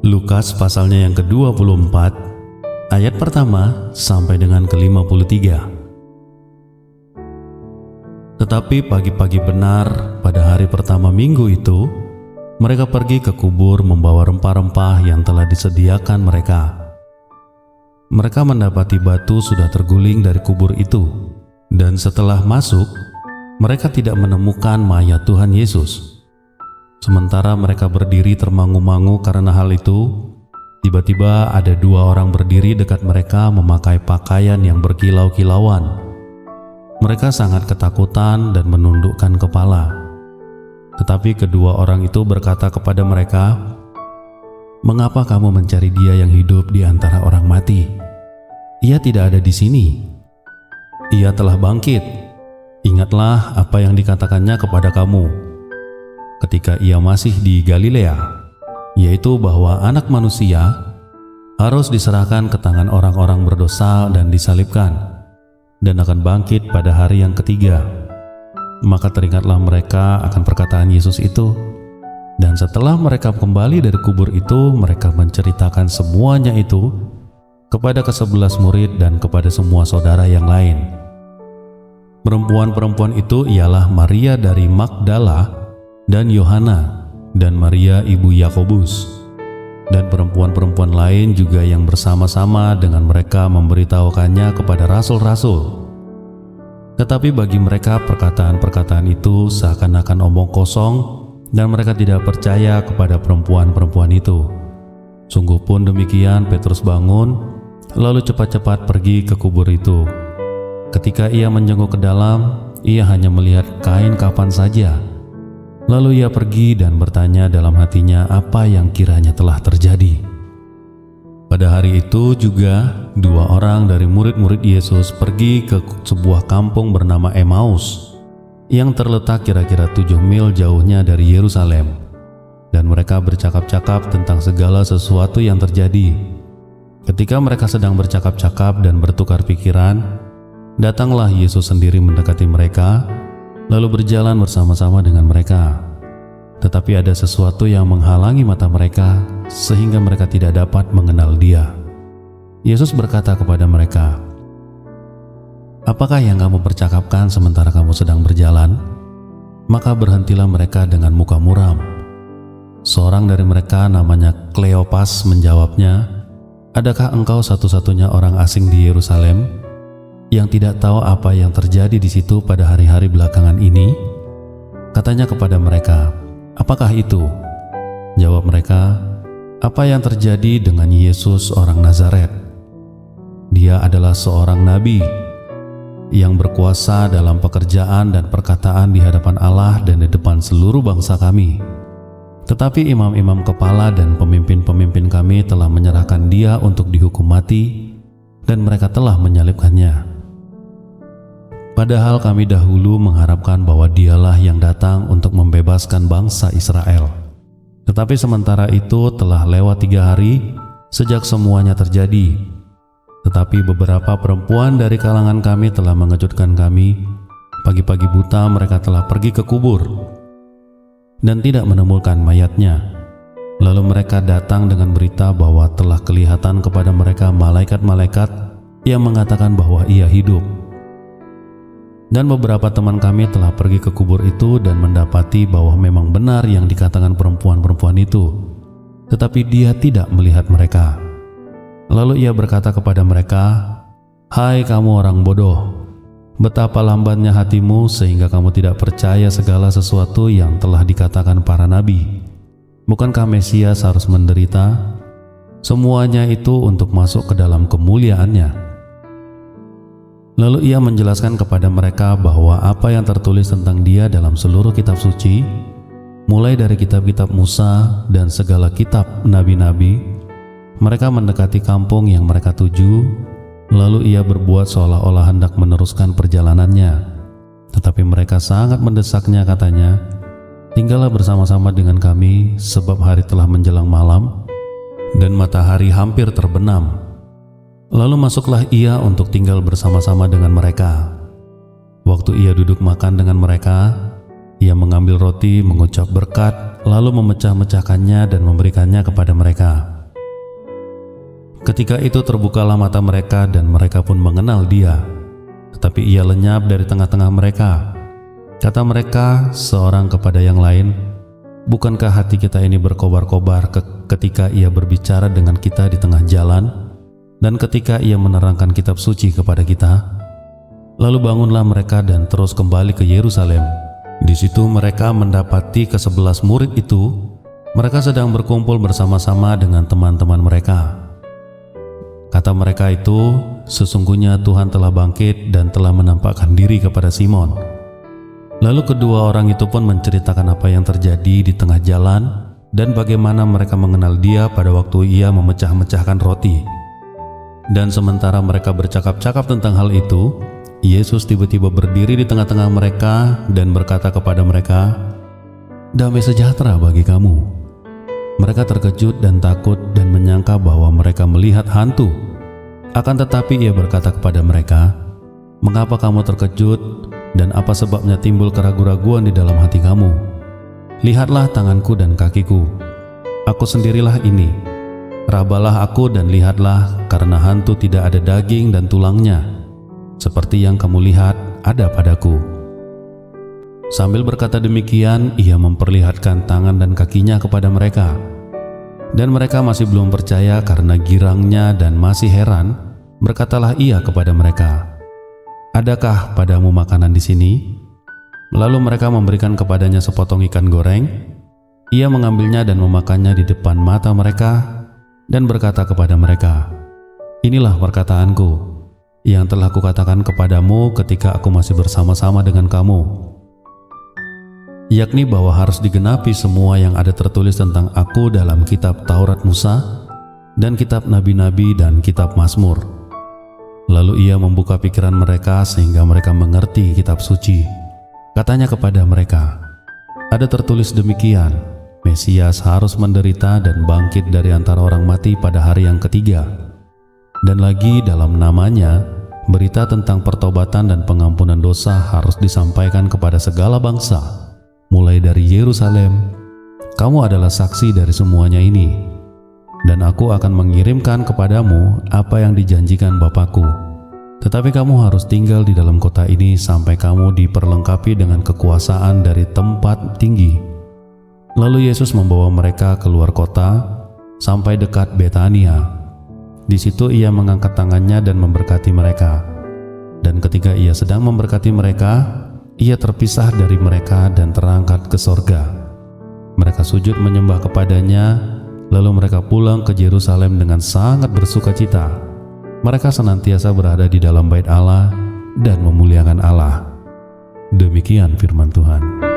Lukas pasalnya yang ke-24, ayat pertama sampai dengan ke-53. Tetapi pagi-pagi benar pada hari pertama minggu itu, mereka pergi ke kubur membawa rempah-rempah yang telah disediakan mereka. Mereka mendapati batu sudah terguling dari kubur itu, dan setelah masuk, mereka tidak menemukan mayat Tuhan Yesus. Sementara mereka berdiri termangu-mangu karena hal itu, tiba-tiba ada dua orang berdiri dekat mereka memakai pakaian yang berkilau-kilauan. Mereka sangat ketakutan dan menundukkan kepala. Tetapi kedua orang itu berkata kepada mereka, "Mengapa kamu mencari Dia yang hidup di antara orang mati? Ia tidak ada di sini. Ia telah bangkit. Ingatlah apa yang dikatakannya kepada kamu ketika ia masih di Galilea, yaitu bahwa Anak Manusia harus diserahkan ke tangan orang-orang berdosa dan disalibkan, dan akan bangkit pada hari yang ketiga." Maka teringatlah mereka akan perkataan Yesus itu, dan setelah mereka kembali dari kubur itu, mereka menceritakan semuanya itu kepada ke-11 murid dan kepada semua saudara yang lain. Perempuan-perempuan itu ialah Maria dari Magdala dan Yohana, dan Maria ibu Yakobus, dan perempuan-perempuan lain juga yang bersama-sama dengan mereka memberitahukannya kepada rasul-rasul. Tetapi bagi mereka perkataan-perkataan itu seakan-akan omong kosong, dan mereka tidak percaya kepada perempuan-perempuan itu. Sungguh pun demikian, Petrus bangun, lalu cepat-cepat pergi ke kubur itu. Ketika ia menjenguk ke dalam, ia hanya melihat kain kafan saja. Lalu ia pergi dan bertanya dalam hatinya apa yang kiranya telah terjadi. Pada hari itu juga dua orang dari murid-murid Yesus pergi ke sebuah kampung bernama Emmaus yang terletak kira-kira 7 mil jauhnya dari Yerusalem, dan mereka bercakap-cakap tentang segala sesuatu yang terjadi. Ketika mereka sedang bercakap-cakap dan bertukar pikiran, datanglah Yesus sendiri mendekati mereka, lalu berjalan bersama-sama dengan mereka. Tetapi ada sesuatu yang menghalangi mata mereka, sehingga mereka tidak dapat mengenal Dia. Yesus berkata kepada mereka, "Apakah yang kamu percakapkan sementara kamu sedang berjalan?" Maka berhentilah mereka dengan muka muram. Seorang dari mereka namanya Kleopas menjawabnya, "Adakah engkau satu-satunya orang asing di Yerusalem yang tidak tahu apa yang terjadi di situ pada hari-hari belakangan ini?" Katanya kepada mereka, "Apakah itu?" Jawab mereka, "Apa yang terjadi dengan Yesus orang Nazaret? Dia adalah seorang nabi yang berkuasa dalam pekerjaan dan perkataan di hadapan Allah dan di depan seluruh bangsa kami. Tetapi imam-imam kepala dan pemimpin-pemimpin kami telah menyerahkan Dia untuk dihukum mati, dan mereka telah menyalibkannya. Padahal kami dahulu mengharapkan bahwa Dialah yang datang untuk membebaskan bangsa Israel. Tetapi sementara itu telah lewat 3 hari sejak semuanya terjadi. Tetapi beberapa perempuan dari kalangan kami telah mengejutkan kami. Pagi-pagi buta mereka telah pergi ke kubur dan tidak menemukan mayatnya. Lalu mereka datang dengan berita bahwa telah kelihatan kepada mereka malaikat-malaikat yang mengatakan bahwa Ia hidup. Dan beberapa teman kami telah pergi ke kubur itu dan mendapati bahwa memang benar yang dikatakan perempuan-perempuan itu, tetapi Dia tidak melihat mereka. Lalu Ia berkata kepada mereka, "Hai kamu orang bodoh, betapa lambannya hatimu sehingga kamu tidak percaya segala sesuatu yang telah dikatakan para nabi. Bukankah Mesias harus menderita? Semuanya itu untuk masuk ke dalam kemuliaannya." Lalu Ia menjelaskan kepada mereka bahwa apa yang tertulis tentang Dia dalam seluruh kitab suci, mulai dari kitab-kitab Musa dan segala kitab nabi-nabi. Mereka mendekati kampung yang mereka tuju, lalu Ia berbuat seolah-olah hendak meneruskan perjalanannya. Tetapi mereka sangat mendesaknya, katanya, "Tinggallah bersama-sama dengan kami, sebab hari telah menjelang malam, dan matahari hampir terbenam." Lalu masuklah Ia untuk tinggal bersama-sama dengan mereka. Waktu Ia duduk makan dengan mereka, ia mengambil roti, mengucap berkat, lalu memecah-mecahkannya dan memberikannya kepada mereka. Ketika itu terbukalah mata mereka dan mereka pun mengenal dia. Tetapi ia lenyap dari tengah-tengah mereka. Kata mereka seorang kepada yang lain, "Bukankah hati kita ini berkobar-kobar ketika ia berbicara dengan kita di tengah jalan dan ketika ia menerangkan kitab suci kepada kita?" Lalu bangunlah mereka dan terus kembali ke Yerusalem. Di situ mereka mendapati ke-11 murid itu. Mereka sedang berkumpul bersama-sama dengan teman-teman mereka. Kata mereka itu, "Sesungguhnya Tuhan telah bangkit dan telah menampakkan diri kepada Simon." Lalu kedua orang itu pun menceritakan apa yang terjadi di tengah jalan dan bagaimana mereka mengenal dia pada waktu ia memecah-mecahkan roti. Dan sementara mereka bercakap-cakap tentang hal itu, Yesus tiba-tiba berdiri di tengah-tengah mereka dan berkata kepada mereka, "Damai sejahtera bagi kamu." Mereka terkejut dan takut dan menyangka bahwa mereka melihat hantu. Akan tetapi ia berkata kepada mereka, "Mengapa kamu terkejut dan apa sebabnya timbul keraguan-raguan di dalam hati kamu? Lihatlah tanganku dan kakiku. Aku sendirilah ini. Rabalah aku dan lihatlah, karena hantu tidak ada daging dan tulangnya, seperti yang kamu lihat ada padaku." Sambil berkata demikian, ia memperlihatkan tangan dan kakinya kepada mereka. Dan mereka masih belum percaya karena girangnya dan masih heran. Berkatalah ia kepada mereka, "Adakah padamu makanan di sini?" Lalu mereka memberikan kepadanya sepotong ikan goreng. Ia mengambilnya dan memakannya di depan mata mereka dan berkata kepada mereka, "Inilah perkataanku yang telah kukatakan kepadamu ketika aku masih bersama-sama dengan kamu, yakni bahwa harus digenapi semua yang ada tertulis tentang aku dalam kitab Taurat Musa dan kitab Nabi-Nabi dan kitab Mazmur." Lalu ia membuka pikiran mereka sehingga mereka mengerti kitab suci. Katanya kepada mereka, "Ada tertulis demikian, Mesias harus menderita dan bangkit dari antara orang mati pada hari yang ketiga. Dan lagi dalam namanya, berita tentang pertobatan dan pengampunan dosa harus disampaikan kepada segala bangsa, mulai dari Yerusalem. Kamu adalah saksi dari semuanya ini. Dan aku akan mengirimkan kepadamu apa yang dijanjikan Bapakku. Tetapi kamu harus tinggal di dalam kota ini sampai kamu diperlengkapi dengan kekuasaan dari tempat tinggi." Lalu Yesus membawa mereka keluar kota sampai dekat Betania. Di situ ia mengangkat tangannya dan memberkati mereka. Dan ketika ia sedang memberkati mereka, ia terpisah dari mereka dan terangkat ke sorga. Mereka sujud menyembah kepadanya, lalu mereka pulang ke Yerusalem dengan sangat bersukacita. Mereka senantiasa berada di dalam bait Allah dan memuliakan Allah. Demikian firman Tuhan.